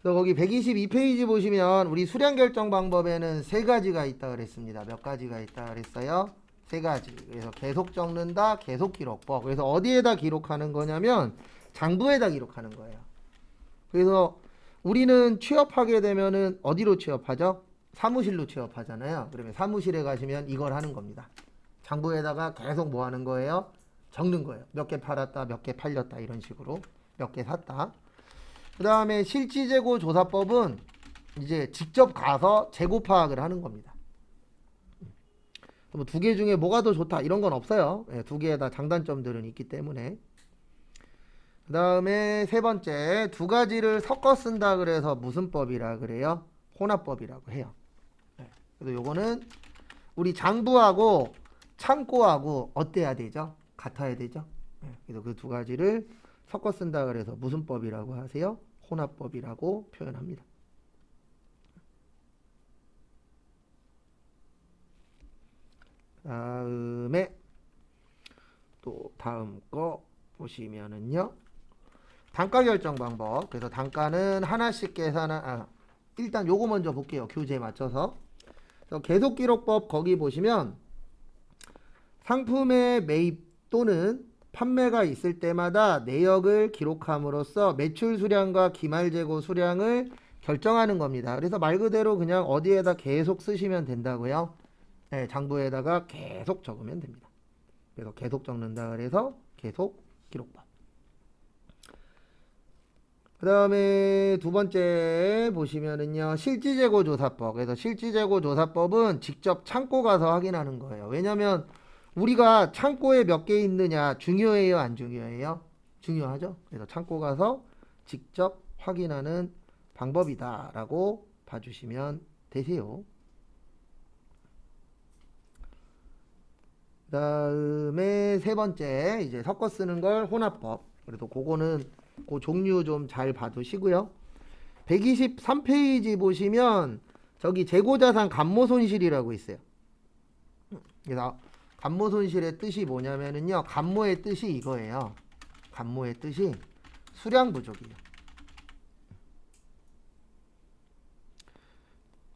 그래서 거기 122페이지 보시면 우리 수량 결정 방법에는 세 가지가 있다 그랬습니다. 몇 가지가 있다 그랬어요? 세 가지. 그래서 계속 적는다, 계속 기록법. 그래서 어디에다 기록하는 거냐면 장부에다 기록하는 거예요. 그래서 우리는 취업하게 되면은 어디로 취업하죠? 사무실로 취업하잖아요. 그러면 사무실에 가시면 이걸 하는 겁니다. 장부에다가 계속 뭐 하는 거예요? 적는 거예요. 몇 개 팔았다, 몇 개 팔렸다 이런 식으로 몇 개 샀다. 그 다음에 실지재고 조사법은 이제 직접 가서 재고 파악을 하는 겁니다. 뭐 두 개 중에 뭐가 더 좋다 이런 건 없어요. 네, 두 개의 다 장단점들은 있기 때문에. 그 다음에 세 번째 두 가지를 섞어 쓴다 그래서 무슨 법이라 그래요? 혼합법이라고 해요. 네, 그래서 요거는 우리 장부하고 창고하고 어때야 되죠? 같아야 되죠? 네, 그래서 그 두 가지를 섞어 쓴다 그래서 무슨 법이라고 하세요? 혼합법이라고 표현합니다. 다음에 또 다음 거 보시면은요. 단가 결정 방법. 그래서 단가는 하나씩 일단 요거 먼저 볼게요. 교재에 맞춰서. 계속 기록법 거기 보시면 상품의 매입 또는 판매가 있을 때마다 내역을 기록함으로써 매출 수량과 기말 재고 수량을 결정하는 겁니다. 그래서 말 그대로 그냥 어디에다 계속 쓰시면 된다고요. 네, 장부에다가 계속 적으면 됩니다. 그래서 계속 적는다 그래서 계속 기록법. 그 다음에 두 번째 보시면은요. 실지재고 조사법. 그래서 실지재고 조사법은 직접 창고 가서 확인하는 거예요. 왜냐면 우리가 창고에 몇 개 있느냐 중요해요, 안 중요해요? 중요하죠. 그래서 창고 가서 직접 확인하는 방법이다라고 봐주시면 되세요. 그 다음에 세 번째 이제 섞어 쓰는 걸 혼합법. 그래도 그거는 그 종류 좀 잘 봐두시고요. 123페이지 보시면 저기 재고자산 감모손실이라고 있어요. 그래서 감모손실의 뜻이 뭐냐면은요. 감모의 뜻이 이거예요. 감모의 뜻이 수량 부족이에요.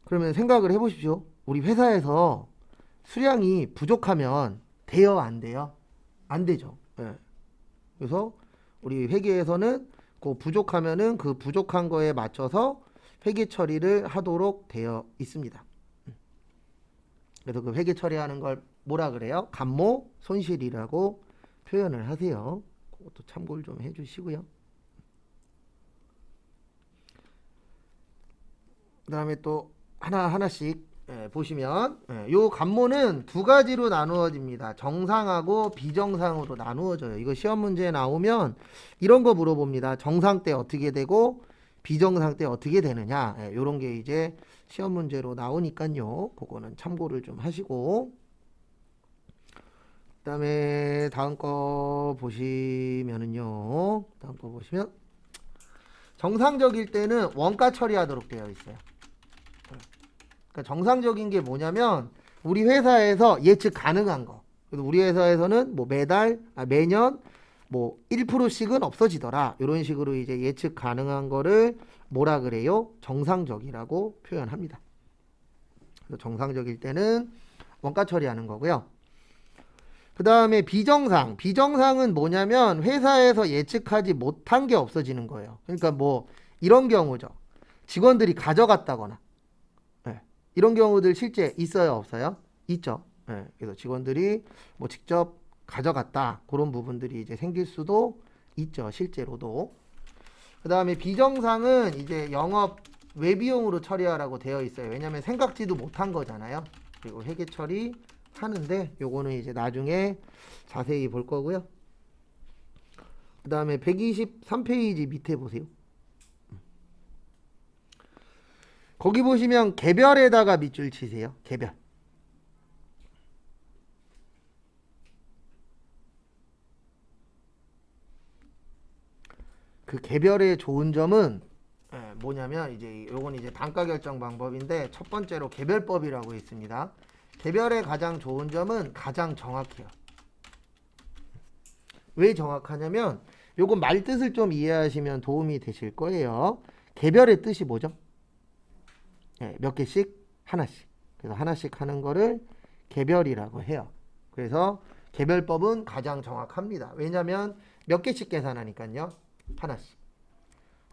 그러면 생각을 해보십시오. 우리 회사에서 수량이 부족하면 돼요, 안 돼요? 안 되죠. 네. 그래서 우리 회계에서는 그 부족하면은 그 부족한 거에 맞춰서 회계 처리를 하도록 되어 있습니다. 그래서 그 회계 처리하는 걸 뭐라 그래요? 감모 손실이라고 표현을 하세요. 그것도 참고를 좀 해주시고요. 그 다음에 또 하나씩 보시면 요 감모는 두 가지로 나누어집니다. 정상하고 비정상으로 나누어져요. 이거 시험 문제에 나오면 이런 거 물어봅니다. 정상 때 어떻게 되고 비정상 때 어떻게 되느냐. 요런 게 이제 시험 문제로 나오니까요. 그거는 참고를 좀 하시고 그 다음에 다음 거 보시면은요. 다음 거 보시면 정상적일 때는 원가 처리하도록 되어 있어요. 그러니까 정상적인 게 뭐냐면 우리 회사에서 예측 가능한 거. 그래서 우리 회사에서는 뭐 매년 뭐 1%씩은 없어지더라. 이런 식으로 이제 예측 가능한 거를 뭐라 그래요? 정상적이라고 표현합니다. 그래서 정상적일 때는 원가 처리하는 거고요. 그 다음에 비정상은 뭐냐면 회사에서 예측하지 못한 게 없어지는 거예요. 그러니까 뭐 이런 경우죠. 직원들이 가져갔다거나 이런 경우들 실제 있어요, 없어요? 있죠. 네, 그래서 직원들이 뭐 직접 가져갔다 그런 부분들이 이제 생길 수도 있죠, 실제로도. 그 다음에 비정상은 이제 영업 외비용으로 처리하라고 되어 있어요. 왜냐하면 생각지도 못한 거잖아요. 그리고 회계 처리 하는데 요거는 이제 나중에 자세히 볼 거고요. 그 다음에 123페이지 밑에 보세요. 거기 보시면 개별에다가 밑줄 치세요. 개별. 그 개별의 좋은 점은 뭐냐면 이제 요건 이제 단가 결정 방법인데 첫 번째로 개별법이라고 있습니다. 개별의 가장 좋은 점은 가장 정확해요. 왜 정확하냐면 요건 말뜻을 좀 이해하시면 도움이 되실 거예요. 개별의 뜻이 뭐죠? 네, 몇 개씩? 하나씩. 그래서 하나씩 하는 거를 개별이라고 해요. 그래서 개별법은 가장 정확합니다. 왜냐하면 몇 개씩 계산하니까요. 하나씩.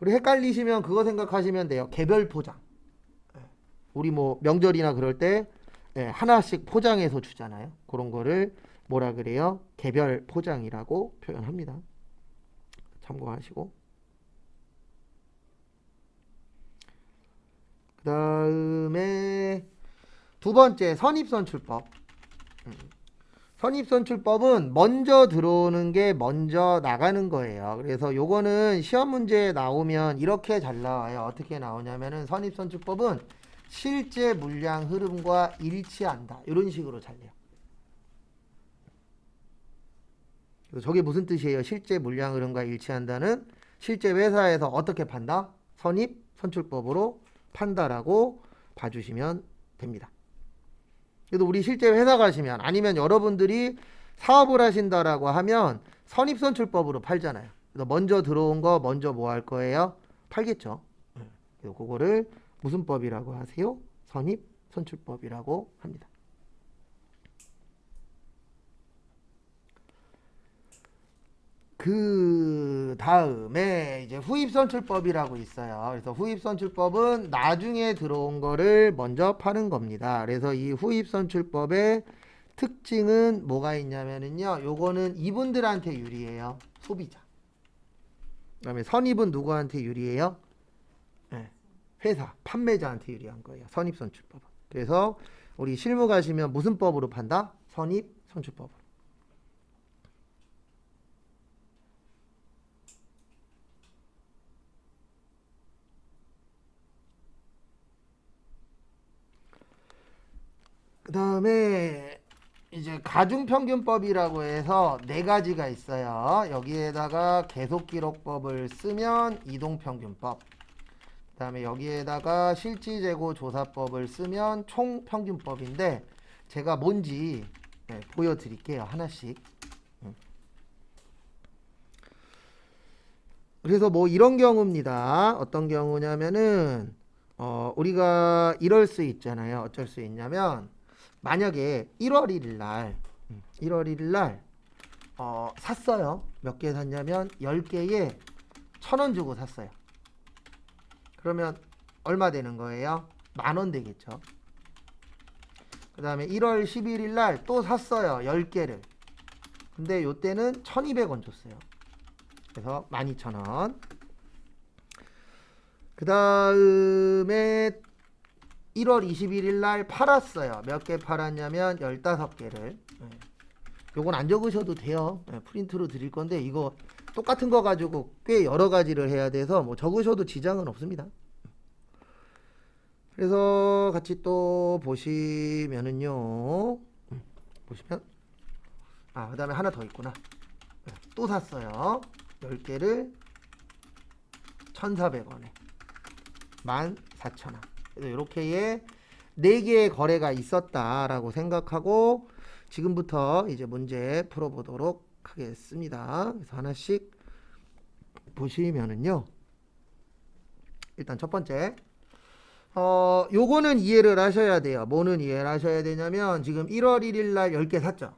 우리 헷갈리시면 그거 생각하시면 돼요. 개별 포장. 우리 뭐 명절이나 그럴 때 하나씩 포장해서 주잖아요. 그런 거를 뭐라 그래요? 개별 포장이라고 표현합니다. 참고하시고. 그 다음에 두 번째 선입선출법. 선입선출법은 먼저 들어오는 게 먼저 나가는 거예요. 그래서 요거는 시험 문제에 나오면 이렇게 잘 나와요. 어떻게 나오냐면은 선입선출법은 실제 물량 흐름과 일치한다. 이런 식으로 잘 돼요. 저게 무슨 뜻이에요? 실제 물량 흐름과 일치한다는 실제 회사에서 어떻게 판다? 선입선출법으로 판다라고 봐주시면 됩니다. 그래도 우리 실제 회사 가시면 아니면 여러분들이 사업을 하신다라고 하면 선입선출법으로 팔잖아요. 그래서 먼저 들어온 거 먼저 뭐 할 거예요? 팔겠죠. 그래서 그거를 무슨 법이라고 하세요? 선입선출법이라고 합니다. 그 다음에 이제 후입선출법이라고 있어요. 그래서 후입선출법은 나중에 들어온 거를 먼저 파는 겁니다. 그래서 이 후입선출법의 특징은 뭐가 있냐면은요. 요거는 이분들한테 유리해요. 소비자. 그다음에 선입은 누구한테 유리해요? 네. 회사, 판매자한테 유리한 거예요. 선입선출법은. 그래서 우리 실무 가시면 무슨 법으로 판다? 선입선출법으로. 그 다음에 이제 가중평균법이라고 해서 네 가지가 있어요. 여기에다가 계속기록법을 쓰면 이동평균법. 그 다음에 여기에다가 실지재고조사법을 쓰면 총평균법인데 제가 뭔지 보여드릴게요. 하나씩. 그래서 뭐 이런 경우입니다. 어떤 경우냐면은 우리가 이럴 수 있잖아요. 어쩔 수 있냐면 만약에 1월 1일 날 샀어요. 몇 개 샀냐면 10개에 1,000원 주고 샀어요. 그러면 얼마 되는 거예요? 10,000원 되겠죠. 그 다음에 1월 11일 날 또 샀어요. 10개를. 근데 요때는 1,200원 줬어요. 그래서 12,000원. 그 다음에 1월 21일 날 팔았어요. 몇 개 팔았냐면 15개를. 요건 안 적으셔도 돼요. 프린트로 드릴 건데 이거 똑같은 거 가지고 꽤 여러 가지를 해야 돼서 뭐 적으셔도 지장은 없습니다. 그래서 같이 또 보시면은요. 보시면 그 다음에 하나 더 있구나. 또 샀어요. 10개를 1,400원에 14,000원. 그래서 이렇게의 4개의 거래가 있었다라고 생각하고 지금부터 이제 문제 풀어보도록 하겠습니다. 그래서 하나씩 보시면은요. 일단 첫 번째 요거는 이해를 하셔야 돼요. 뭐는 이해를 하셔야 되냐면 지금 1월 1일 날 10개 샀죠.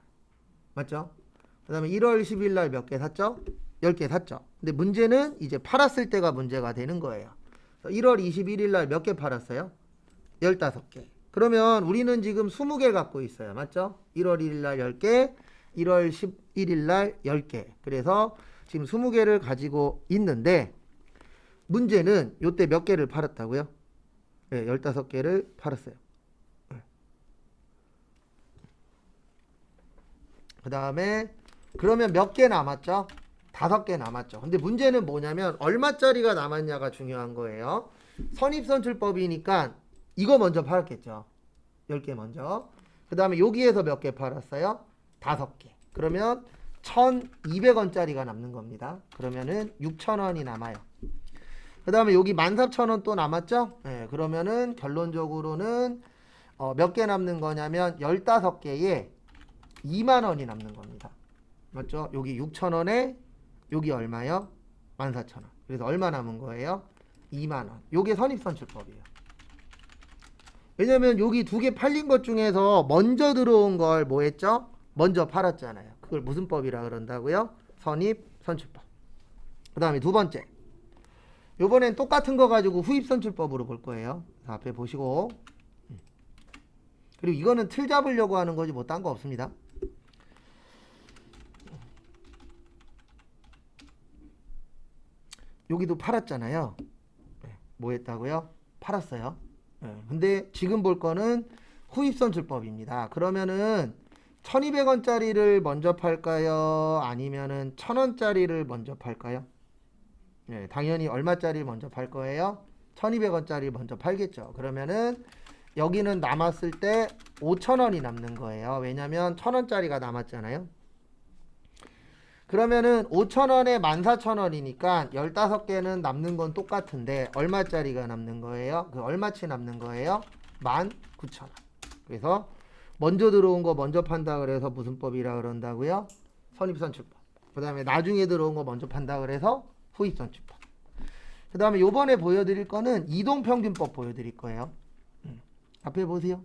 맞죠? 그 다음에 1월 10일 날 몇 개 샀죠? 10개 샀죠. 근데 문제는 이제 팔았을 때가 문제가 되는 거예요. 1월 21일 날 몇 개 팔았어요? 15개. 그러면 우리는 지금 20개 갖고 있어요. 맞죠? 1월 1일 날 10개, 1월 11일 날 10개. 그래서 지금 20개를 가지고 있는데 문제는 요때 몇 개를 팔았다고요? 네, 15개를 팔았어요. 그 다음에 그러면 몇 개 남았죠? 5개 남았죠. 근데 문제는 뭐냐면 얼마짜리가 남았냐가 중요한 거예요. 선입선출법이니까 이거 먼저 팔았겠죠. 10개 먼저. 그 다음에 여기에서 몇 개 팔았어요? 5개. 그러면 1,200원짜리가 남는 겁니다. 그러면은 6,000원이 남아요. 그 다음에 여기 14,000원 또 남았죠? 네, 그러면은 결론적으로는 몇 개 남는 거냐면 15개에 20,000원이 남는 겁니다. 맞죠? 여기 6,000원에 여기 얼마요? 14,000원. 그래서 얼마 남은 거예요? 2만 원. 요게 선입선출법이에요. 왜냐면 여기 두 개 팔린 것 중에서 먼저 들어온 걸 뭐 했죠? 먼저 팔았잖아요. 그걸 무슨 법이라 그런다고요? 선입선출법. 그 다음에 두 번째. 요번엔 똑같은 거 가지고 후입선출법으로 볼 거예요. 앞에 보시고. 그리고 이거는 틀 잡으려고 하는 거지 뭐 딴 거 없습니다. 여기도 팔았잖아요. 뭐 했다고요? 팔았어요. 근데 지금 볼 거는 후입선출법입니다. 그러면은 1200원짜리를 먼저 팔까요? 아니면은 1000원짜리를 먼저 팔까요? 당연히 얼마짜리 먼저 팔 거예요? 1200원짜리 먼저 팔겠죠. 그러면은 여기는 남았을 때 5000원이 남는 거예요. 왜냐면 1000원짜리가 남았잖아요. 그러면은 5000원에 14000원이니까 15개는 남는 건 똑같은데 얼마짜리가 남는 거예요? 그 얼마치 남는 거예요? 19000원. 그래서 먼저 들어온 거 먼저 판다 그래서 무슨 법이라 그런다고요? 선입선출법. 그 다음에 나중에 들어온 거 먼저 판다 그래서 후입선출법. 그 다음에 요번에 보여드릴 거는 이동평균법 보여드릴 거예요. 앞에 보세요.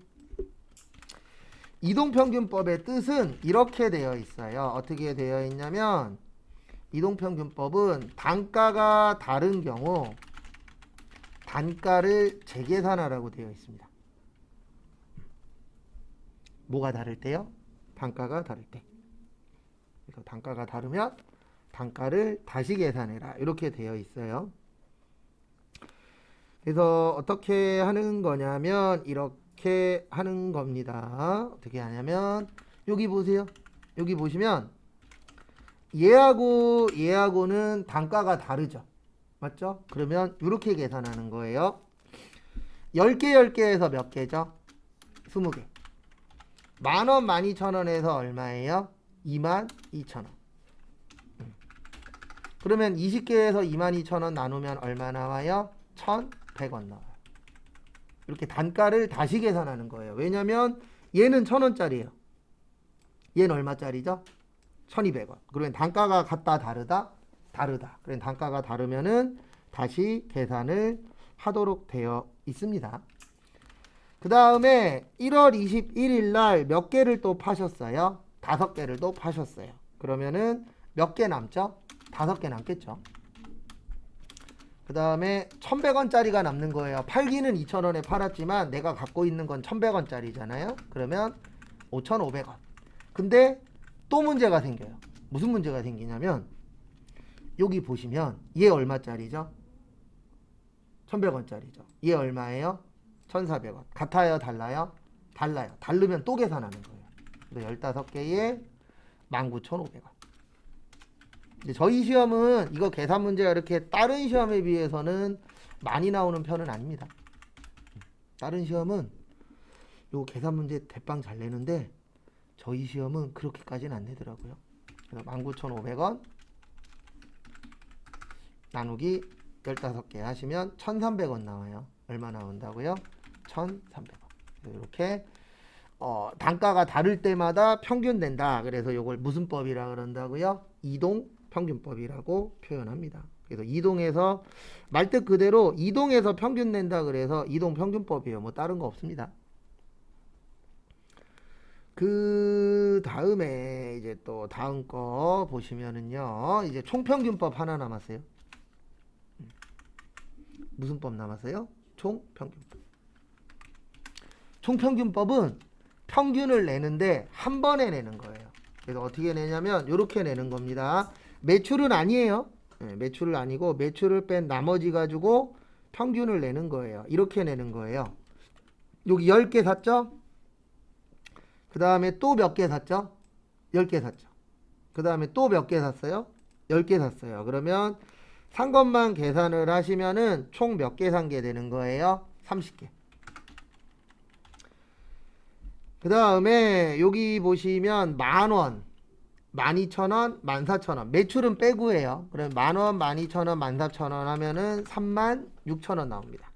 이동평균법의 뜻은 이렇게 되어 있어요. 어떻게 되어 있냐면 이동평균법은 단가가 다른 경우 단가를 재계산하라고 되어 있습니다. 뭐가 다를 때요? 단가가 다를 때. 그래서 단가가 다르면 단가를 다시 계산해라. 이렇게 되어 있어요. 그래서 어떻게 하는 거냐면 이렇게 하는 겁니다. 어떻게 하냐면 여기 보세요. 여기 보시면 얘하고 얘하고는 단가가 다르죠. 맞죠? 그러면 이렇게 계산하는 거예요. 10개에서 몇 개죠? 20개. 만원, 12000원에서 얼마예요? 22000원. 그러면 20개에서 22000원 나누면 얼마 나와요? 1100원 나와요. 이렇게 단가를 다시 계산하는 거예요. 왜냐면 얘는 1000원짜리예요. 얘는 얼마짜리죠? 1200원. 그러면 단가가 같다 다르다? 다르다. 그럼 단가가 다르면은 다시 계산을 하도록 되어 있습니다. 그 다음에 1월 21일 날 몇 개를 또 파셨어요? 5개를 또 파셨어요. 그러면은 몇 개 남죠? 5개 남겠죠. 그 다음에 1100원짜리가 남는 거예요. 팔기는 2000원에 팔았지만 내가 갖고 있는 건 1100원짜리잖아요. 그러면 5500원. 근데 또 문제가 생겨요. 무슨 문제가 생기냐면 여기 보시면 얘 얼마짜리죠? 1100원짜리죠. 얘 얼마예요? 1400원. 같아요? 달라요? 달라요. 다르면 또 계산하는 거예요. 그래서 15개에 19500원. 근데 저희 시험은 이거 계산 문제가 이렇게 다른 시험에 비해서는 많이 나오는 편은 아닙니다. 다른 시험은 요 계산 문제 대빵 잘 내는데 저희 시험은 그렇게까지는 안 내더라고요. 그래서 19500원 나누기 15개 하시면 1300원 나와요. 얼마 나온다고요? 1300원. 이렇게 단가가 다를 때마다 평균 낸다. 그래서 이걸 무슨 법이라 그런다고요? 이동평균법이라고 표현합니다. 그래서 이동에서 말뜻 그대로 이동에서 평균 낸다. 그래서 이동평균법이에요. 뭐 다른 거 없습니다. 그 다음에 이제 또 다음 거 보시면은요. 이제 총평균법 하나 남았어요. 무슨 법 남았어요? 총평균법. 총평균법은 평균을 내는데 한 번에 내는 거예요. 그래서 어떻게 내냐면 이렇게 내는 겁니다. 매출은 아니에요. 매출은 아니고 매출을 뺀 나머지 가지고 평균을 내는 거예요. 이렇게 내는 거예요. 여기 10개 샀죠? 그 다음에 또 몇 개 샀죠? 10개 샀죠. 그 다음에 또 몇 개 샀어요? 10개 샀어요. 그러면 산 것만 계산을 하시면은 총 몇 개 산 게 되는 거예요? 30개. 그 다음에 여기 보시면 만원, 12000원, 14000원. 매출은 빼고예요. 그럼 만원, 12000원, 14000원 하면은 36000원 나옵니다.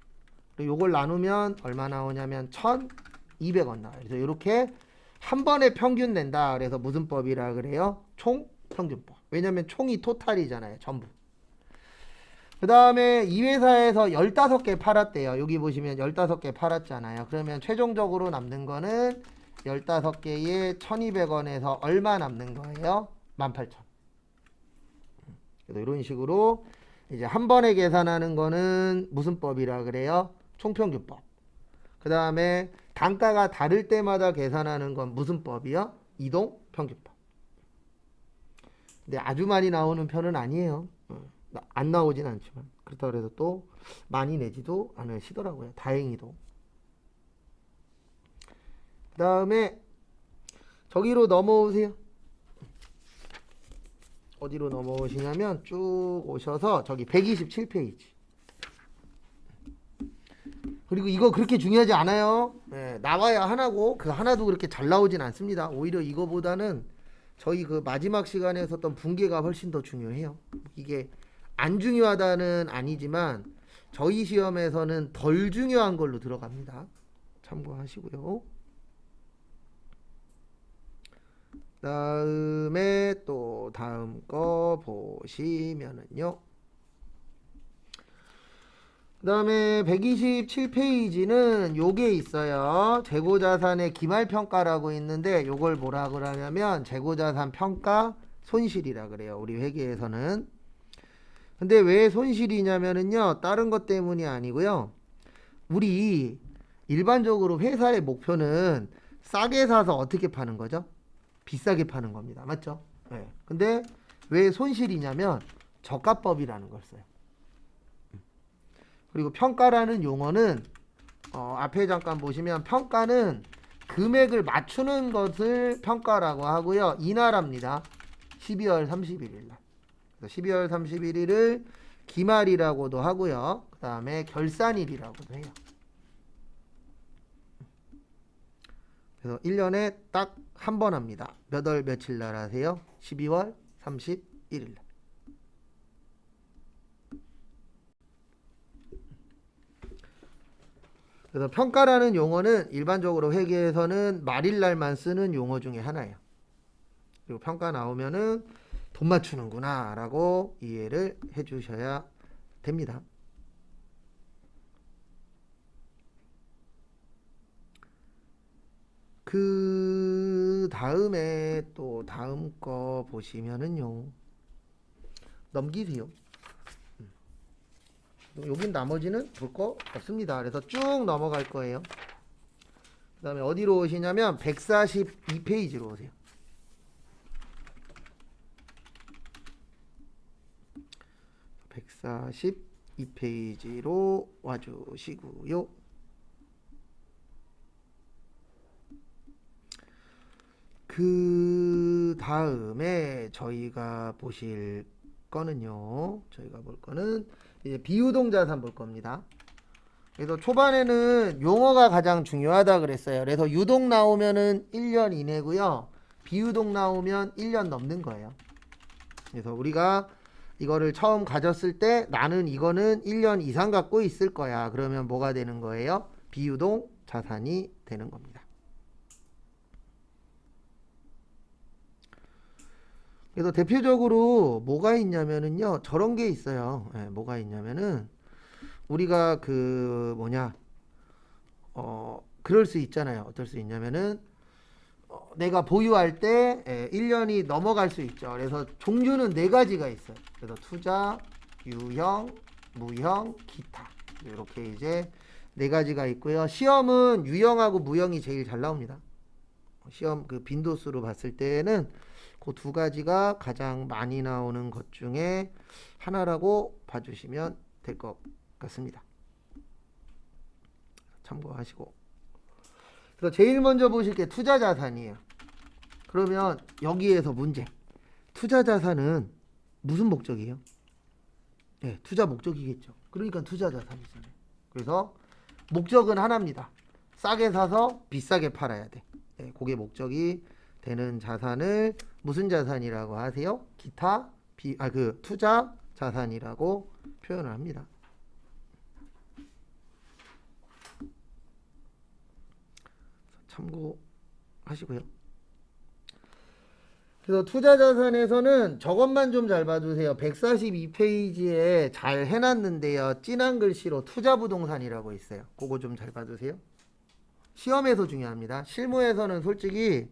그리고 요걸 나누면 얼마 나오냐면 1200원 나와요. 그래서 이렇게 한 번에 평균 낸다. 그래서 무슨 법이라 그래요? 총평균법. 왜냐면 총이 토탈이잖아요. 전부. 그 다음에 이 회사에서 15개 팔았대요. 여기 보시면 15개 팔았잖아요. 그러면 최종적으로 남는 거는 15개에 1200원에서 얼마 남는 거예요? 18,000. 그래서 이런 식으로 이제 한 번에 계산하는 거는 무슨 법이라 그래요? 총평균법. 그 다음에 단가가 다를 때마다 계산하는 건 무슨 법이요? 이동평균법. 근데 아주 많이 나오는 편은 아니에요. 안 나오진 않지만 그렇다고 해서 또 많이 내지도 않으시더라고요. 다행히도. 그 다음에 저기로 넘어오세요. 어디로 넘어오시냐면 쭉 오셔서 저기 127페이지. 그리고 이거 그렇게 중요하지 않아요. 네, 나와야 하나고 그 하나도 그렇게 잘 나오진 않습니다. 오히려 이거보다는 저희 그 마지막 시간에 썼던 분계가 훨씬 더 중요해요. 이게 안 중요하다는 아니지만 저희 시험에서는 덜 중요한 걸로 들어갑니다. 참고하시고요. 다음에 또 다음 거 보시면은요. 그 다음에 127페이지는 요게 있어요. 재고자산의 기말평가라고 있는데 요걸 뭐라 그러냐면 재고자산 평가 손실이라 그래요. 우리 회계에서는. 근데 왜 손실이냐면은요. 다른 것 때문이 아니고요. 우리 일반적으로 회사의 목표는 싸게 사서 어떻게 파는 거죠? 비싸게 파는 겁니다. 맞죠? 네. 근데 왜 손실이냐면 저가법이라는 걸 써요. 그리고 평가라는 용어는 앞에 잠깐 보시면 평가는 금액을 맞추는 것을 평가라고 하고요. 이날합니다. 12월 31일 날. 12월 31일을 기말이라고도 하고요. 그 다음에 결산일이라고도 해요. 그래서 1년에 딱 한 번 합니다. 몇 월 며칠 날 하세요? 12월 31일 날. 그래서 평가라는 용어는 일반적으로 회계에서는 말일날만 쓰는 용어 중에 하나예요. 그리고 평가 나오면은 돈 맞추는구나 라고 이해를 해 주셔야 됩니다. 그 다음에 또 다음 거 보시면은요. 넘기세요. 여긴 나머지는 볼 거 없습니다. 그래서 쭉 넘어갈 거예요. 그 다음에 어디로 오시냐면 142페이지로 오세요. 142페이지로 와주시고요. 그 다음에 저희가 보실 거는요. 저희가 볼 거는 이제 비유동자산 볼 겁니다. 그래서 초반에는 용어가 가장 중요하다 그랬어요. 그래서 유동 나오면은 1년 이내고요. 비유동 나오면 1년 넘는 거예요. 그래서 우리가 이거를 처음 가졌을 때 나는 이거는 1년 이상 갖고 있을 거야. 그러면 뭐가 되는 거예요? 비유동 자산이 되는 겁니다. 그래서 대표적으로 뭐가 있냐면은요. 저런 게 있어요. 네, 뭐가 있냐면은 우리가 그 뭐냐 그럴 수 있잖아요. 어떨 수 있냐면은 내가 보유할 때 1년이 넘어갈 수 있죠. 그래서 종류는 4가지가 있어요. 그래서 투자, 유형, 무형, 기타 이렇게 이제 4가지가 있고요. 시험은 유형하고 무형이 제일 잘 나옵니다. 시험 그 빈도수로 봤을 때는 그 2가지가 가장 많이 나오는 것 중에 하나라고 봐주시면 될 것 같습니다. 참고하시고. 그래서 제일 먼저 보실 게 투자자산이에요. 그러면 여기에서 문제. 투자자산은 무슨 목적이에요? 네, 투자 목적이겠죠. 그러니까 투자자산이잖아요. 그래서 목적은 하나입니다. 싸게 사서 비싸게 팔아야 돼. 네, 그게 목적이 되는 자산을 무슨 자산이라고 하세요? 기타 투자 자산이라고 표현을 합니다. 참고하시고요. 그래서 투자자산에서는 저것만 좀 잘 봐주세요. 142페이지에 잘 해놨는데요. 진한 글씨로 투자부동산이라고 있어요. 그거 좀 잘 봐주세요. 시험에서 중요합니다. 실무에서는 솔직히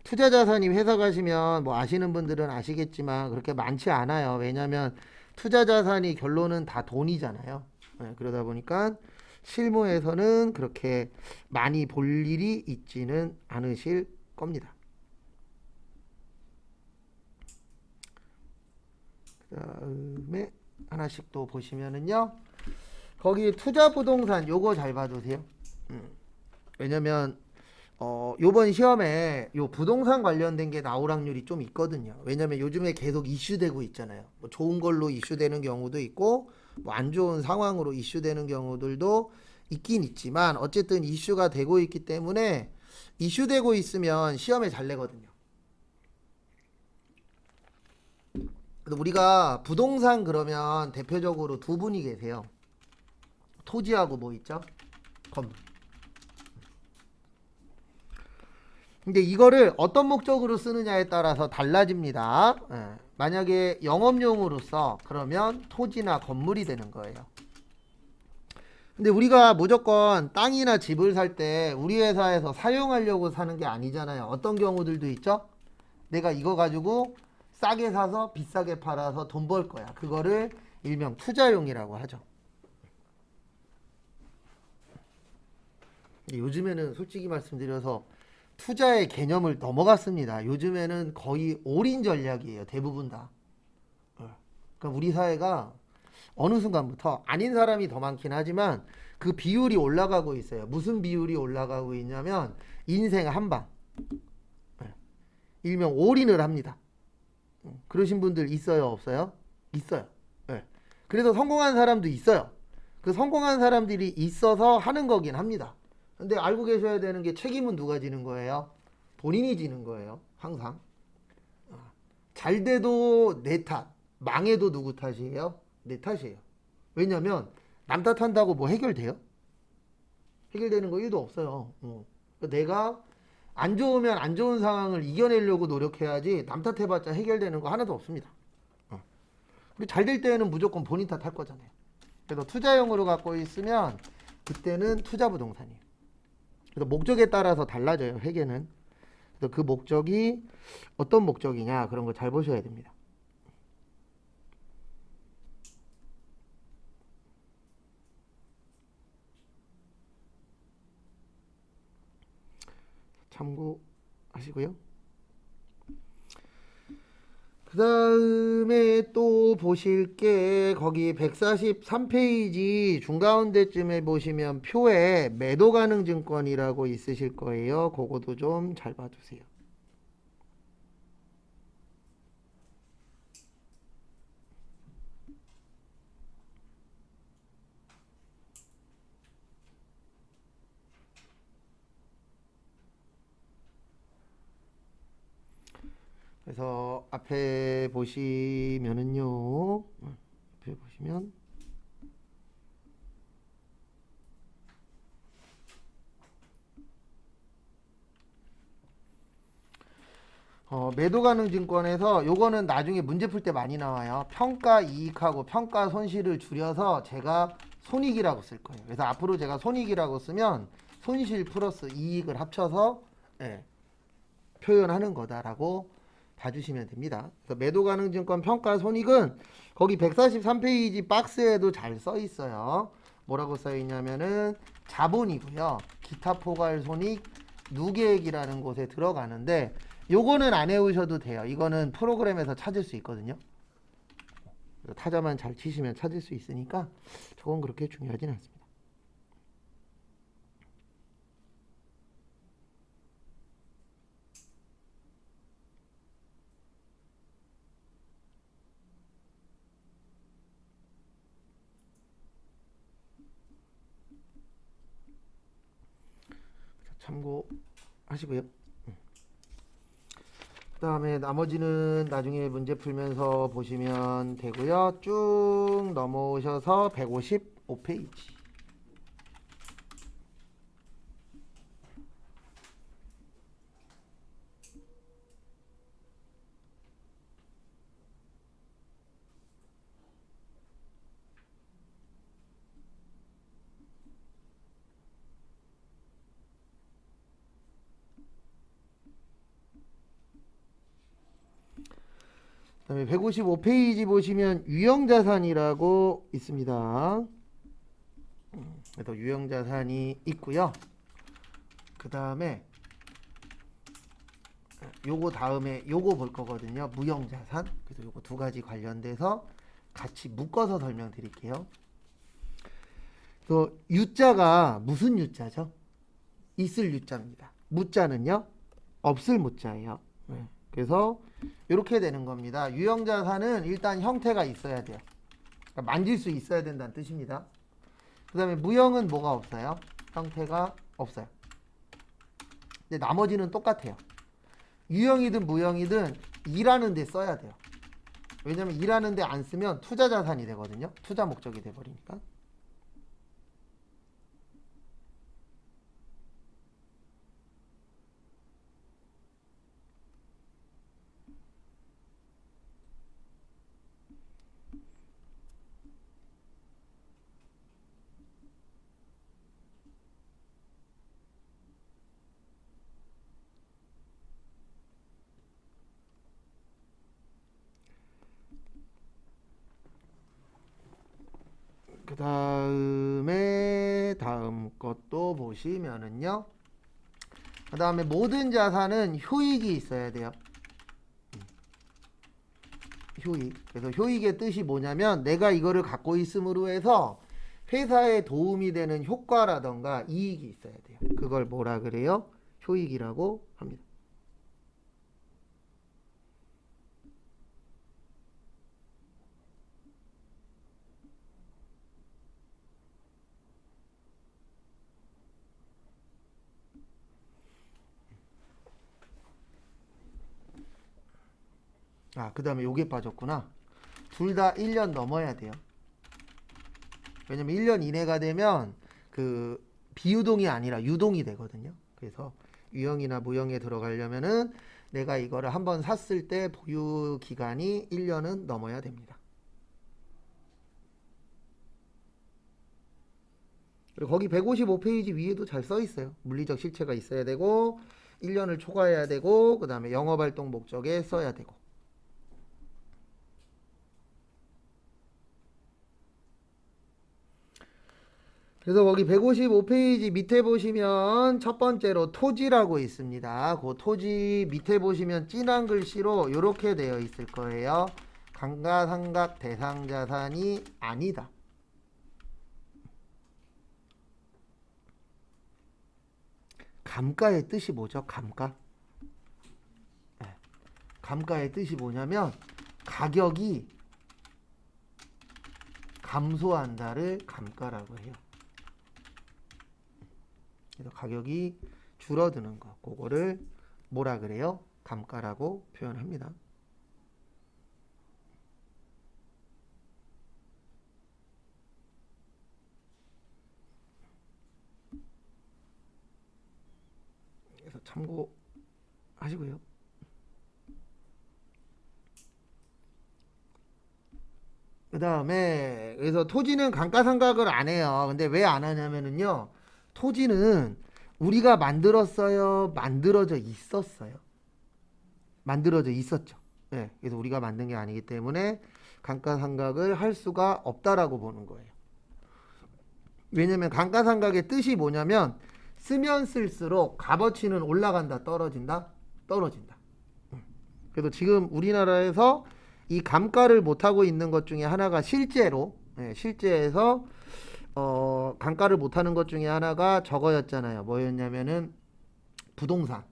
투자자산이 회사 가시면 뭐 아시는 분들은 아시겠지만 그렇게 많지 않아요. 왜냐하면 투자자산이 결론은 다 돈이잖아요. 네, 그러다 보니까 실무에서는 그렇게 많이 볼 일이 있지는 않으실 겁니다. 그 다음에 하나씩 또 보시면은요. 거기 투자부동산 요거 잘 봐주세요. 왜냐면 요번 시험에 요 부동산 관련된 게 나올 확률이 좀 있거든요. 왜냐면 요즘에 계속 이슈되고 있잖아요. 뭐 좋은 걸로 이슈되는 경우도 있고 뭐 안 좋은 상황으로 이슈되는 경우들도 있긴 있지만 어쨌든 이슈가 되고 있기 때문에 이슈되고 있으면 시험에 잘 내거든요. 우리가 부동산 그러면 대표적으로 두 분이 계세요. 토지하고 뭐 있죠? 건물. 근데 이거를 어떤 목적으로 쓰느냐에 따라서 달라집니다. 예. 만약에 영업용으로 써 그러면 토지나 건물이 되는 거예요. 근데 우리가 무조건 땅이나 집을 살 때 우리 회사에서 사용하려고 사는 게 아니잖아요. 어떤 경우들도 있죠? 내가 이거 가지고 싸게 사서 비싸게 팔아서 돈 벌 거야. 그거를 일명 투자용이라고 하죠. 요즘에는 솔직히 말씀드려서 투자의 개념을 넘어갔습니다. 요즘에는 거의 올인 전략이에요. 대부분 다. 그러니까 우리 사회가 어느 순간부터 아닌 사람이 더 많긴 하지만 그 비율이 올라가고 있어요. 무슨 비율이 올라가고 있냐면 인생 한방. 일명 올인을 합니다. 그러신 분들 있어요? 없어요? 있어요. 그래서 성공한 사람도 있어요. 그 성공한 사람들이 있어서 하는 거긴 합니다. 근데 알고 계셔야 되는 게 책임은 누가 지는 거예요? 본인이 지는 거예요. 항상. 잘 돼도 내 탓, 망해도 누구 탓이에요? 내 탓이에요. 왜냐면 남 탓한다고 뭐 해결돼요? 해결되는 거 1도 없어요. 내가 안 좋으면 안 좋은 상황을 이겨내려고 노력해야지 남 탓해봤자 해결되는 거 하나도 없습니다. 그리고 잘 될 때는 무조건 본인 탓할 거잖아요. 그래서 투자용으로 갖고 있으면 그때는 투자부동산이에요. 그래서 목적에 따라서 달라져요. 회계는. 그래서 그 목적이 어떤 목적이냐 그런 거 잘 보셔야 됩니다. 참고하시고요. 그 다음에 또 보실 게 거기 143페이지 중가운데쯤에 보시면 표에 매도 가능 증권이라고 있으실 거예요. 그거도 좀 잘 봐주세요. 그래서 앞에 보시면은요. 앞에 보시면 매도 가능 증권에서 요거는 나중에 문제 풀 때 많이 나와요. 평가 이익하고 평가 손실을 줄여서 제가 손익이라고 쓸 거예요. 그래서 앞으로 제가 손익이라고 쓰면 손실 플러스 이익을 합쳐서 표현하는 거다라고 봐주시면 됩니다. 그래서 매도 가능 증권 평가 손익은 거기 143페이지 박스에도 잘 써 있어요. 뭐라고 써 있냐면은 자본이고요. 기타 포괄 손익 누계액이라는 곳에 들어가는데 요거는 안 외우셔도 돼요. 이거는 프로그램에서 찾을 수 있거든요. 타자만 잘 치시면 찾을 수 있으니까 저건 그렇게 중요하진 않습니다. 참고하시고요. 그 다음에 나머지는 나중에 문제 풀면서 보시면 되고요. 쭉 넘어오셔서 155페이지. 그다음에 155페이지 보시면 유형자산이라고 있습니다. 그래서 유형자산이 있고요. 그 다음에 요거 다음에 요거 볼 거거든요. 무형자산. 그래서 요거 두 가지 관련돼서 같이 묶어서 설명드릴게요. 또 유자가 무슨 유자죠? 있을 유자입니다. 무자는요? 없을 무자예요. 네. 그래서 이렇게 되는 겁니다. 유형자산은 일단 형태가 있어야 돼요. 그러니까 만질 수 있어야 된다는 뜻입니다. 그 다음에 무형은 뭐가 없어요? 형태가 없어요. 근데 나머지는 똑같아요. 유형이든 무형이든 일하는 데 써야 돼요. 왜냐면 일하는 데 안 쓰면 투자자산이 되거든요. 투자 목적이 돼버리니까. 그 다음에 다음 것도 보시면은요. 그 다음에 모든 자산은 효익이 있어야 돼요. 효익. 그래서 효익의 뜻이 뭐냐면 내가 이거를 갖고 있음으로 해서 회사에 도움이 되는 효과라던가 이익이 있어야 돼요. 그걸 뭐라 그래요? 효익이라고 합니다. 그 다음에 요게 빠졌구나. 둘 다 1년 넘어야 돼요. 왜냐면 1년 이내가 되면 그 비유동이 아니라 유동이 되거든요. 그래서 유형이나 무형에 들어가려면은 내가 이거를 한번 샀을 때 보유 기간이 1년은 넘어야 됩니다. 그리고 거기 155페이지 위에도 잘 써 있어요. 물리적 실체가 있어야 되고 1년을 초과해야 되고 그 다음에 영업활동 목적에 써야 되고. 그래서 거기 155페이지 밑에 보시면 첫 번째로 토지라고 있습니다. 그 토지 밑에 보시면 진한 글씨로 이렇게 되어 있을 거예요. 감가상각 대상자산이 아니다. 감가의 뜻이 뭐죠? 감가? 네. 감가의 뜻이 뭐냐면 가격이 감소한다를 감가라고 해요. 그래서 가격이 줄어드는 거, 그거를 뭐라 그래요? 감가라고 표현합니다. 그래서 참고하시고요. 그 다음에 그래서 토지는 감가상각을 안 해요. 근데 왜 안 하냐면은요. 토지는 우리가 만들었어요? 만들어져 있었어요? 만들어져 있었죠. 네, 그래서 우리가 만든 게 아니기 때문에 감가상각을 할 수가 없다라고 보는 거예요. 왜냐면 감가상각의 뜻이 뭐냐면 쓰면 쓸수록 값어치는 올라간다, 떨어진다? 떨어진다. 그래서 지금 우리나라에서 이 감가를 못하고 있는 것 중에 하나가 실제로 실제에서 감가를 못하는 것 중에 하나가 저거였잖아요. 뭐였냐면은 부동산,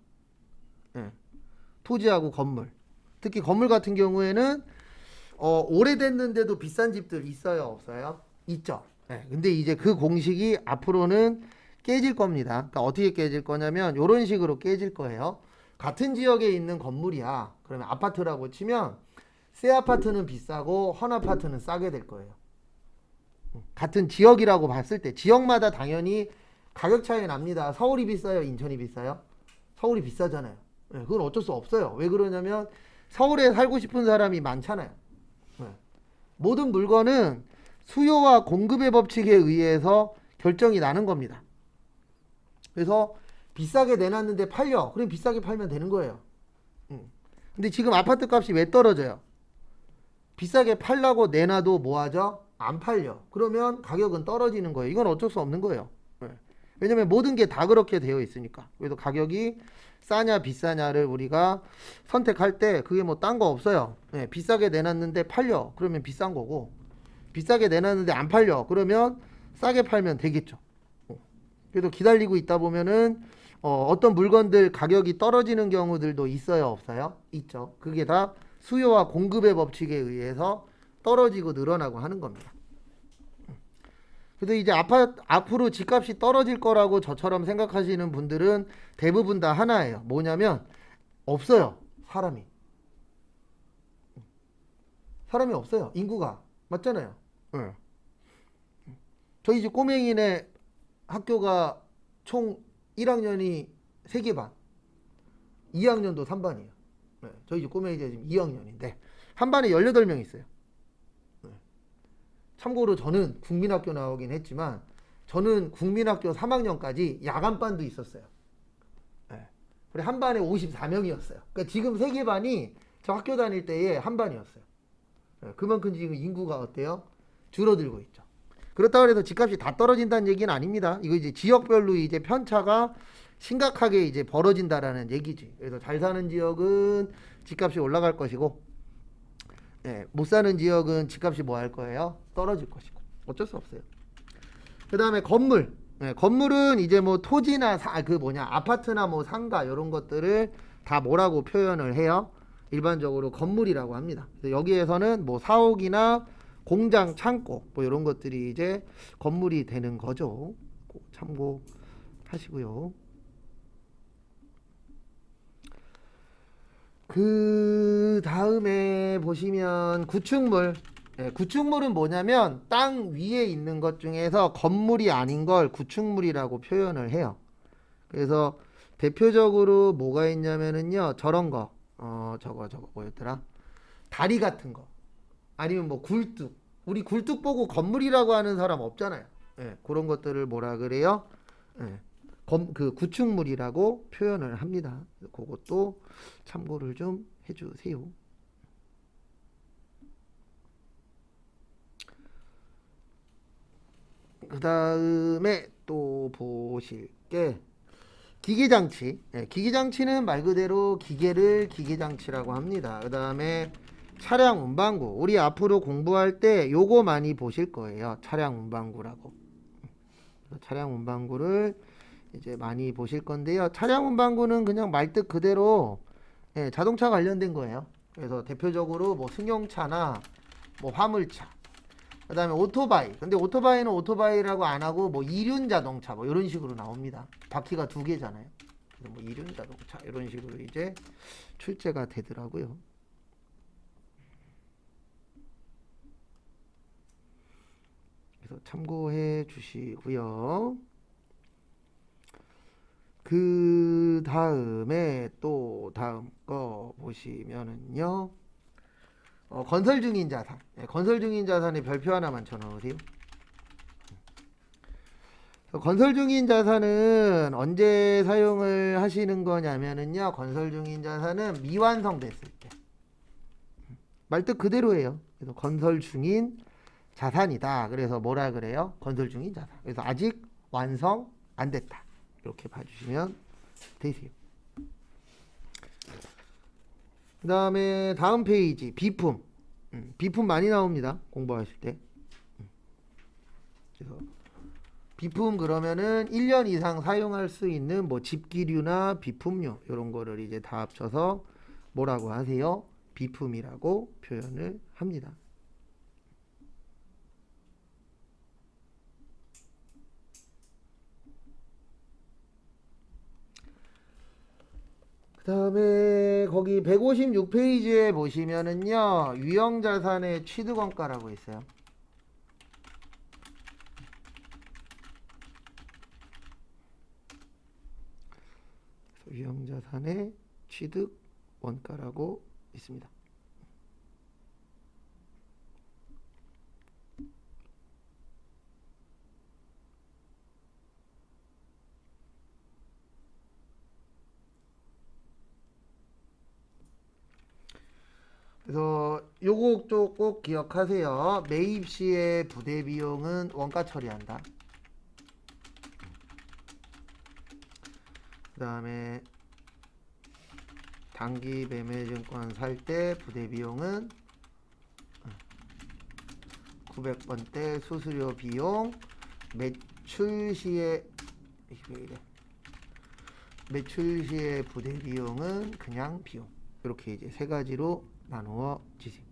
토지하고 건물. 특히 건물 같은 경우에는 오래됐는데도 비싼 집들 있어요, 없어요? 있죠. 근데 이제 그 공식이 앞으로는 깨질 겁니다. 그러니까 어떻게 깨질 거냐면 이런 식으로 깨질 거예요. 같은 지역에 있는 건물이야. 그러면 아파트라고 치면 새 아파트는 비싸고 헌 아파트는 싸게 될 거예요. 같은 지역이라고 봤을 때 지역마다 당연히 가격 차이 납니다. 서울이 비싸요? 인천이 비싸요? 서울이 비싸잖아요. 그건 어쩔 수 없어요. 왜 그러냐면 서울에 살고 싶은 사람이 많잖아요. 모든 물건은 수요와 공급의 법칙에 의해서 결정이 나는 겁니다. 그래서 비싸게 내놨는데 팔려. 그럼 비싸게 팔면 되는 거예요. 근데 지금 아파트 값이 왜 떨어져요? 비싸게 팔라고 내놔도 뭐하죠? 안 팔려. 그러면 가격은 떨어지는 거예요. 이건 어쩔 수 없는 거예요. 네. 왜냐면 모든 게 다 그렇게 되어 있으니까. 그래서 가격이 싸냐 비싸냐를 우리가 선택할 때 그게 뭐 딴 거 없어요. 네. 비싸게 내놨는데 팔려. 그러면 비싼 거고, 비싸게 내놨는데 안 팔려. 그러면 싸게 팔면 되겠죠. 그래도 기다리고 있다 보면은 어떤 물건들 가격이 떨어지는 경우들도 있어요, 없어요? 있죠. 그게 다 수요와 공급의 법칙에 의해서 떨어지고 늘어나고 하는 겁니다. 그래도 이제 앞으로 집값이 떨어질 거라고 저처럼 생각하시는 분들은 대부분 다 하나예요. 뭐냐면 없어요. 사람이 없어요. 인구가. 맞잖아요. 응. 저희 집 꼬맹이네 학교가 총 1학년이 3개 반, 2학년도 3반이에요. 네, 저희 집 꼬맹이가 지금 2학년인데 한 반에 18명 있어요. 네. 참고로 저는 국민학교 나오긴 했지만 저는 국민학교 3학년까지 야간반도 있었어요. 네. 그래 한 반에 54명이었어요. 그러니까 지금 3개 반이 저 학교 다닐 때에 한 반이었어요. 네. 그만큼 지금 인구가 어때요? 줄어들고 있죠. 그렇다고 해서 집값이 다 떨어진다는 얘기는 아닙니다. 이거 이제 지역별로 이제 편차가 심각하게 이제 벌어진다라는 얘기지. 그래서 잘 사는 지역은 집값이 올라갈 것이고, 예, 못 사는 지역은 집값이 뭐 할 거예요? 떨어질 것이고. 어쩔 수 없어요. 그 다음에 건물. 예, 건물은 이제 뭐 토지나 아파트나 뭐 상가 이런 것들을 다 뭐라고 표현을 해요? 일반적으로 건물이라고 합니다. 그래서 여기에서는 뭐 사옥이나 공장, 창고 뭐 이런 것들이 이제 건물이 되는 거죠. 꼭 참고하시고요. 그 다음에 보시면 구축물. 네, 구축물은 뭐냐면 땅 위에 있는 것 중에서 건물이 아닌 걸 구축물이라고 표현을 해요. 그래서 대표적으로 뭐가 있냐면은요, 저런 거, 저거 뭐였더라? 다리 같은 거, 아니면 뭐 굴뚝. 우리 굴뚝 보고 건물이라고 하는 사람 없잖아요. 예, 그런 것들을 뭐라 그래요? 예, 그 구축물이라고 표현을 합니다. 그것도 참고를 좀 해주세요. 그 다음에 또 보실 게 기계장치. 예, 기계장치는 말 그대로 기계를 기계장치라고 합니다. 그 다음에 차량 운반구. 우리 앞으로 공부할 때 요거 많이 보실 거예요. 차량 운반구라고. 차량 운반구를 이제 많이 보실 건데요. 차량 운반구는 그냥 말뜻 그대로 예, 자동차 관련된 거예요. 그래서 대표적으로 뭐 승용차나 뭐 화물차, 그 다음에 오토바이. 근데 오토바이는 오토바이라고 안 하고 뭐 이륜 자동차 뭐 이런 식으로 나옵니다. 바퀴가 2개잖아요. 그래서 뭐 이륜 자동차 이런 식으로 이제 출제가 되더라고요. 그래서 참고해 주시고요. 그 다음에 또 다음 거 보시면은요. 건설 중인 자산. 네, 건설 중인 자산의 별표 하나만 쳐넣으세요. 건설 중인 자산은 언제 사용을 하시는 거냐면은요. 건설 중인 자산은 미완성됐을 때. 말뜻 그대로예요. 그래서 건설 중인 자산이다. 그래서 뭐라 그래요? 건설 중인 자산. 그래서 아직 완성 안 됐다. 이렇게 봐주시면 되세요. 그 다음에 다음 페이지 비품. 비품 많이 나옵니다. 공부하실 때. 그래서 비품 그러면은 1년 이상 사용할 수 있는 뭐 집기류나 비품류 이런 거를 이제 다 합쳐서 뭐라고 하세요? 비품이라고 표현을 합니다. 그 다음에 거기 156페이지에 보시면은요, 유형자산의 취득원가라고 있어요. 유형자산의 취득원가라고 있습니다. 그래서 요거 꼭 기억하세요. 매입 시의 부대 비용은 원가 처리한다. 그 다음에 단기 매매증권 살 때 부대 비용은 900번대 수수료 비용, 매출 시의 부대 비용은 그냥 비용. 이렇게 이제 세 가지로 나누어 지세요.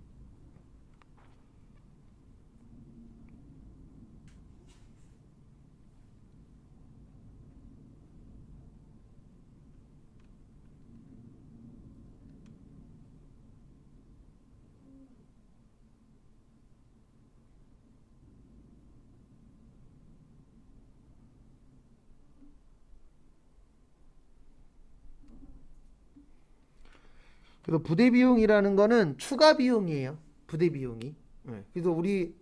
그래서 부대 비용이라는 거는 추가 비용이에요. 부대 비용이. 네. 그래서 우리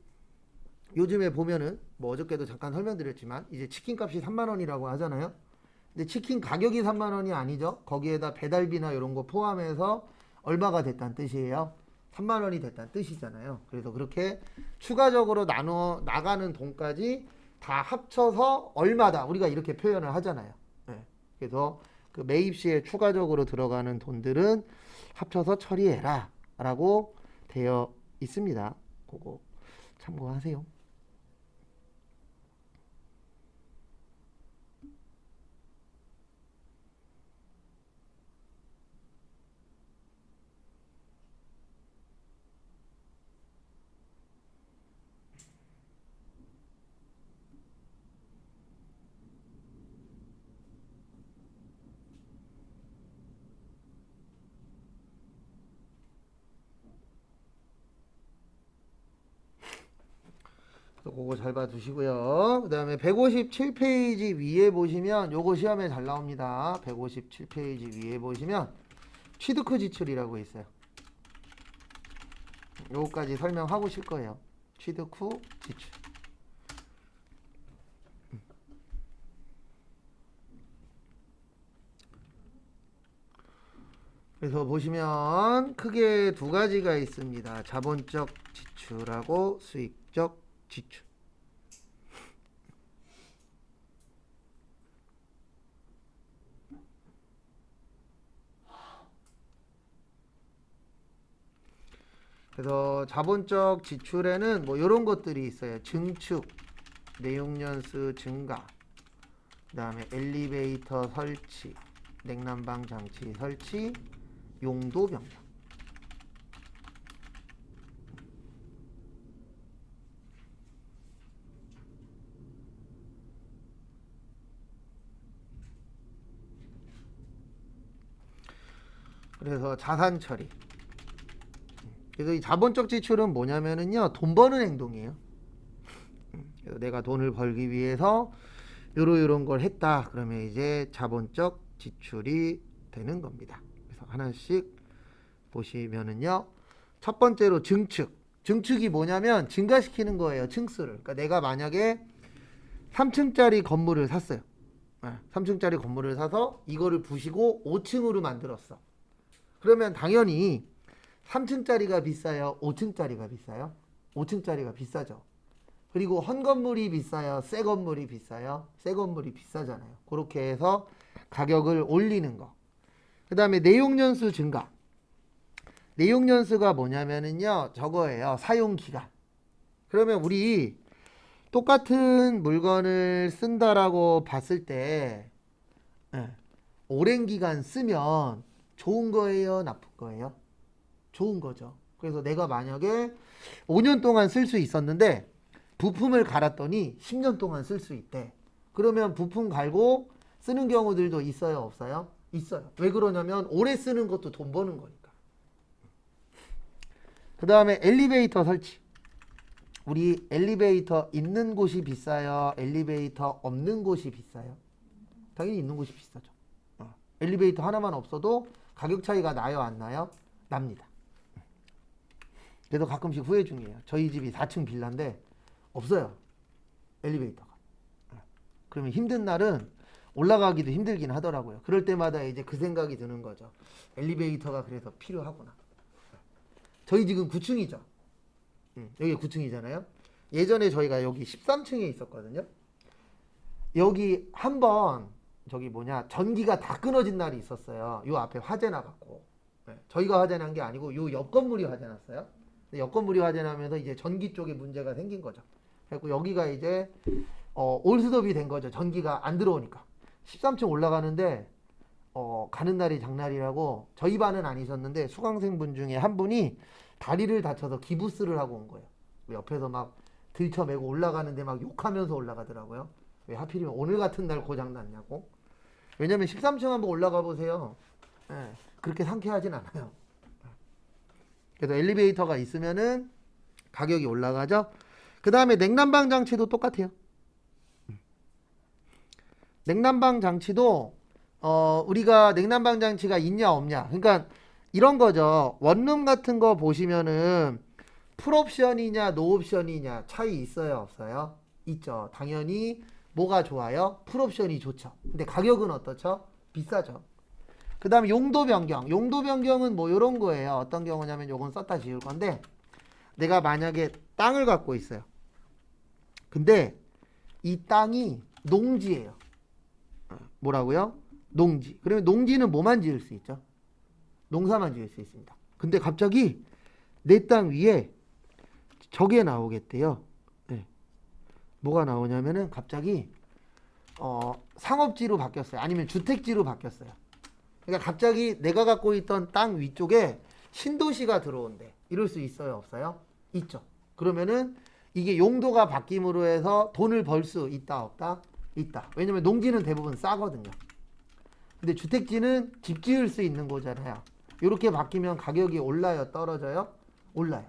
요즘에 보면은 뭐 어저께도 잠깐 설명드렸지만 이제 치킨 값이 3만 원이라고 하잖아요. 근데 치킨 가격이 3만 원이 아니죠. 거기에다 배달비나 이런 거 포함해서 얼마가 됐다는 뜻이에요. 3만 원이 됐다는 뜻이잖아요. 그래서 그렇게 추가적으로 나눠 나가는 돈까지 다 합쳐서 얼마다 우리가 이렇게 표현을 하잖아요. 네. 그래서 그 매입 시에 추가적으로 들어가는 돈들은 합쳐서 처리해라 라고 되어 있습니다. 그거 참고하세요. 그거 잘 봐두시고요. 그 다음에 157페이지 위에 보시면 요거 시험에 잘 나옵니다. 157페이지 위에 보시면 취득후 지출이라고 있어요. 요거까지 설명하고 실 거예요. 취득후 지출. 그래서 보시면 크게 두 가지가 있습니다. 자본적 지출하고 수익적 지출. 그래서 자본적 지출에는 뭐 이런 것들이 있어요. 증축, 내용연수 증가, 그 다음에 엘리베이터 설치, 냉난방 장치 설치, 용도 변경. 그래서 자산 처리. 그래서 이 자본적 지출은 뭐냐면은요, 돈 버는 행동이에요. 그래서 내가 돈을 벌기 위해서 요런 걸 했다. 그러면 이제 자본적 지출이 되는 겁니다. 그래서 하나씩 보시면은요, 첫 번째로 증축. 증축이 뭐냐면 증가시키는 거예요. 층수를. 그러니까 내가 만약에 3층짜리 건물을 샀어요. 3층짜리 건물을 사서 이거를 부시고 5층으로 만들었어. 그러면 당연히 3층짜리가 비싸요? 5층짜리가 비싸요? 5층짜리가 비싸죠. 그리고 헌 건물이 비싸요? 새 건물이 비싸요? 새 건물이 비싸잖아요. 그렇게 해서 가격을 올리는 거. 그 다음에 내용연수 증가. 내용연수가 뭐냐면은요, 저거예요. 사용기간. 그러면 우리 똑같은 물건을 쓴다라고 봤을 때, 오랜 기간 쓰면 좋은 거예요? 나쁜 거예요? 좋은 거죠. 그래서 내가 만약에 5년 동안 쓸 수 있었는데 부품을 갈았더니 10년 동안 쓸 수 있대. 그러면 부품 갈고 쓰는 경우들도 있어요? 없어요? 있어요. 왜 그러냐면 오래 쓰는 것도 돈 버는 거니까. 그 다음에 엘리베이터 설치. 우리 엘리베이터 있는 곳이 비싸요? 엘리베이터 없는 곳이 비싸요? 당연히 있는 곳이 비싸죠. 엘리베이터 하나만 없어도 가격 차이가 나요? 안 나요? 납니다. 그래도 가끔씩 후회 중이에요. 저희 집이 4층 빌라인데 없어요. 엘리베이터가. 그러면 힘든 날은 올라가기도 힘들긴 하더라고요. 그럴 때마다 이제 그 생각이 드는 거죠. 엘리베이터가 그래서 필요하구나. 저희 지금 9층이죠. 여기 9층이잖아요. 예전에 저희가 여기 13층에 있었거든요. 여기 한번 저기 뭐냐 전기가 다 끊어진 날이 있었어요. 요 앞에 화재 나갖고. 네, 저희가 화재 난 게 아니고 요 옆 건물이 화재 났어요. 옆 건물이 화재 나면서 이제 전기 쪽에 문제가 생긴 거죠. 그래서 여기가 이제 올스톱이 된 거죠. 전기가 안 들어오니까. 13층 올라가는데 가는 날이 장날이라고 저희 반은 아니셨는데 수강생분 중에 한 분이 다리를 다쳐서 기부스를 하고 온 거예요. 옆에서 막 들쳐매고 올라가는데 막 욕하면서 올라가더라고요. 왜 하필이면 오늘 같은 날 고장 났냐고. 왜냐면 13층 한번 올라가 보세요. 예, 그렇게 상쾌하진 않아요. 그래서 엘리베이터가 있으면은 가격이 올라가죠. 그 다음에 냉난방 장치도 똑같아요. 냉난방 장치도 우리가 냉난방 장치가 있냐 없냐. 그러니까 이런 거죠. 원룸 같은 거 보시면은 풀옵션이냐 노옵션이냐 차이 있어요 없어요? 있죠. 당연히 뭐가 좋아요? 풀옵션이 좋죠. 근데 가격은 어떻죠? 비싸죠. 그 다음에 용도 변경. 용도 변경은 뭐 이런 거예요. 어떤 경우냐면 요건 썼다 지울 건데 내가 만약에 땅을 갖고 있어요. 근데 이 땅이 농지예요. 뭐라고요? 농지. 그러면 농지는 뭐만 지을 수 있죠? 농사만 지을 수 있습니다. 근데 갑자기 내 땅 위에 저게 나오겠대요. 네. 뭐가 나오냐면은 갑자기 상업지로 바뀌었어요. 아니면 주택지로 바뀌었어요. 그러니까 갑자기 내가 갖고 있던 땅 위쪽에 신도시가 들어온대. 이럴 수 있어요 없어요? 있죠. 그러면은 이게 용도가 바뀜으로 해서 돈을 벌 수 있다 없다? 있다. 왜냐면 농지는 대부분 싸거든요. 근데 주택지는 집 지을 수 있는 거잖아요. 이렇게 바뀌면 가격이 올라요 떨어져요? 올라요.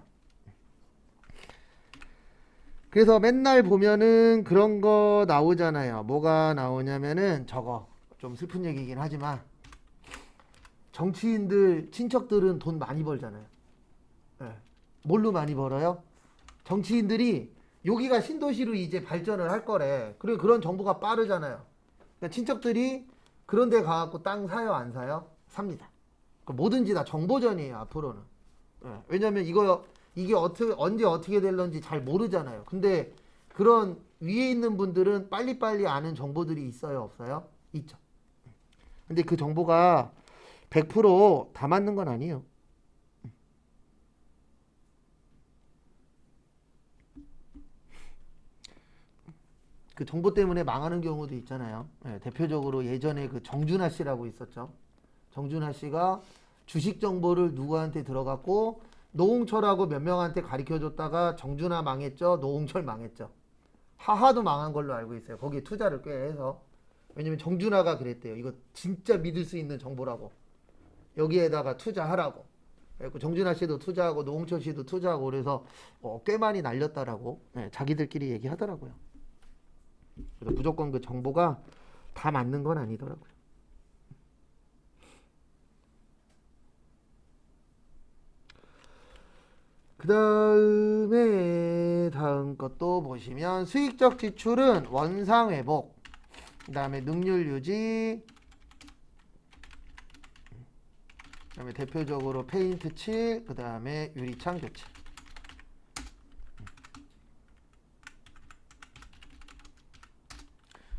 그래서 맨날 보면은 그런 거 나오잖아요. 뭐가 나오냐면은 저거 좀 슬픈 얘기긴 하지만 정치인들 친척들은 돈 많이 벌잖아요. 네. 뭘로 많이 벌어요? 정치인들이 여기가 신도시로 이제 발전을 할 거래. 그리고 그런 정보가 빠르잖아요. 그러니까 친척들이 그런 데 가갖고 땅 사요 안 사요? 삽니다. 뭐든지 다 정보전이에요 앞으로는. 네. 왜냐면 이게 언제 어떻게 될런지 잘 모르잖아요. 근데 그런 위에 있는 분들은 빨리빨리 아는 정보들이 있어요 없어요? 있죠. 근데 그 정보가 100% 맞는 건 아니에요. 그 정보 때문에 망하는 경우도 있잖아요. 네, 대표적으로 예전에 그 정준하 씨라고 있었죠. 정준하 씨가 주식 정보를 누구한테 들어갔고 노홍철하고 몇 명한테 가르쳐줬다가 정준하 망했죠. 노홍철 망했죠. 하하도 망한 걸로 알고 있어요. 거기에 투자를 꽤 해서. 왜냐면 정준하가 그랬대요. 이거 진짜 믿을 수 있는 정보라고. 여기에다가 투자하라고. 그래서 정준하 씨도 투자하고 노홍철 씨도 투자하고 그래서 꽤 많이 날렸다라고 자기들끼리 얘기하더라고요. 그래서 무조건 그 정보가 다 맞는 건 아니더라고요. 그 다음에 다음 것도 보시면 수익적 지출은 원상 회복, 그 다음에 능률 유지, 그 다음에 대표적으로 페인트 칠, 그 다음에 유리창 교체.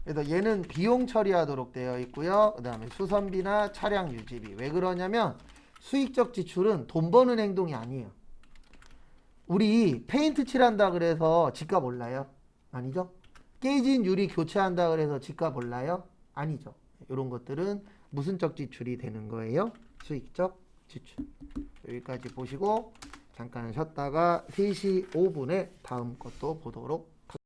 그래서 얘는 비용 처리하도록 되어 있고요. 그 다음에 수선비나 차량 유지비. 왜 그러냐면 수익적 지출은 돈 버는 행동이 아니에요. 우리 페인트 칠한다 그래서 집값 올라요? 아니죠. 깨진 유리 교체한다 그래서 집값 올라요? 아니죠. 이런 것들은 무슨적 지출이 되는 거예요? 수익적 지출. 여기까지 보시고 잠깐 쉬었다가 3시 5분에 다음 것도 보도록